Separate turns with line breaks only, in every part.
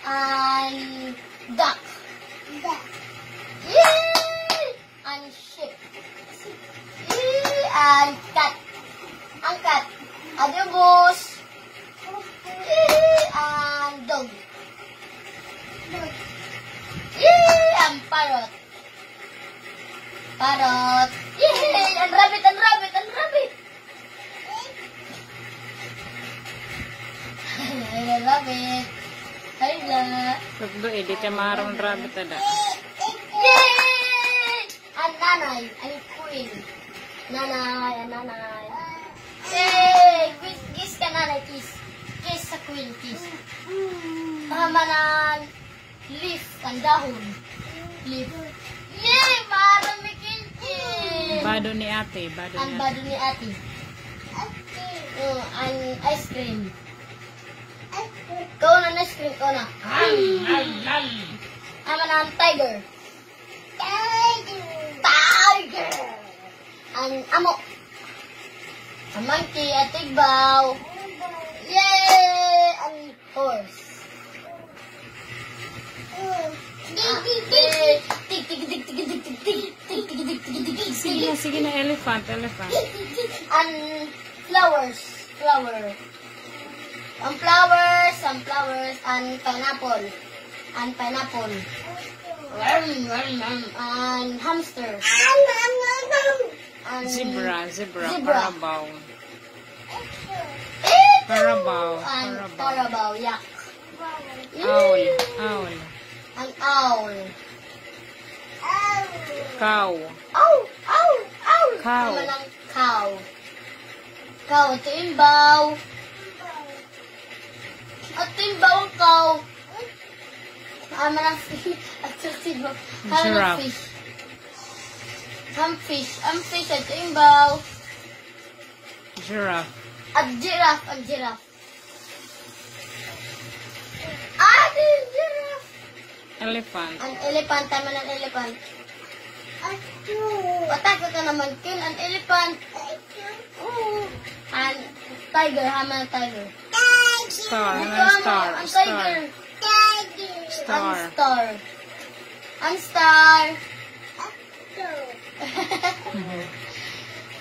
and duck. Yay! And sheep. Yay! And cat. Ang cat. Adobos. Yay! And dog. Yay! And parrot. Parrot. Yay! And rabbit, and rabbit, and rabbit. Rabbit. Hayla.
Pagdo, edit yung marong rabbit ada.
Yay! And nanay. And queen. Nanay, and nanay. Yay! Kiss ka nanay, kiss. Kiss sa queen, kiss. Hamanan. Leaf, ang dahon. Leaf. Yay! Marami kinkin.
Bado ni ate, bado
Ang
ni ate.
bado ni ate. Ang ice cream. Kau na ice cream, kau na. Hamanan, tiger. Tiger. Ang amo. Ang monkey, at tigbaw. Yay! Ang horse.
Sige na, elephant, elephant.
And flowers, flower. And flowers, and flowers, and pineapple. And pineapple. And hamster. And
Zebra,
Zebra.
Carabao. Carabao,
And
carabao.
carabao, yak.
Owl, owl.
An owl.
Cow.
Ow! Ow! Ow!
Cow.
Tama ng cow. Cow. Ito imbaw. Ito imbaw ang cow. Tama ng fish. Ito imbaw. Tama ng
Giraffe.
fish. Ang fish. Ang fish. Ito imbaw.
Giraffe.
At giraffe. Ang giraffe. Ah! Ito yung giraffe.
Elephant.
Ang elephant. Tama ng elephant. Patakot ka naman, kill an elephant. And tiger, hama ng tiger.
Star,
Dito,
ano, star,
ang
star.
tiger.
Star.
Ang star. Ang star.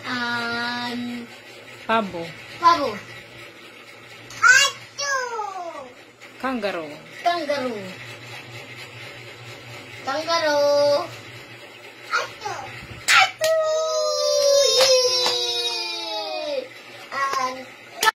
And
Pabo.
pabo.
Kangaroo.
Kangaroo. Kangaroo.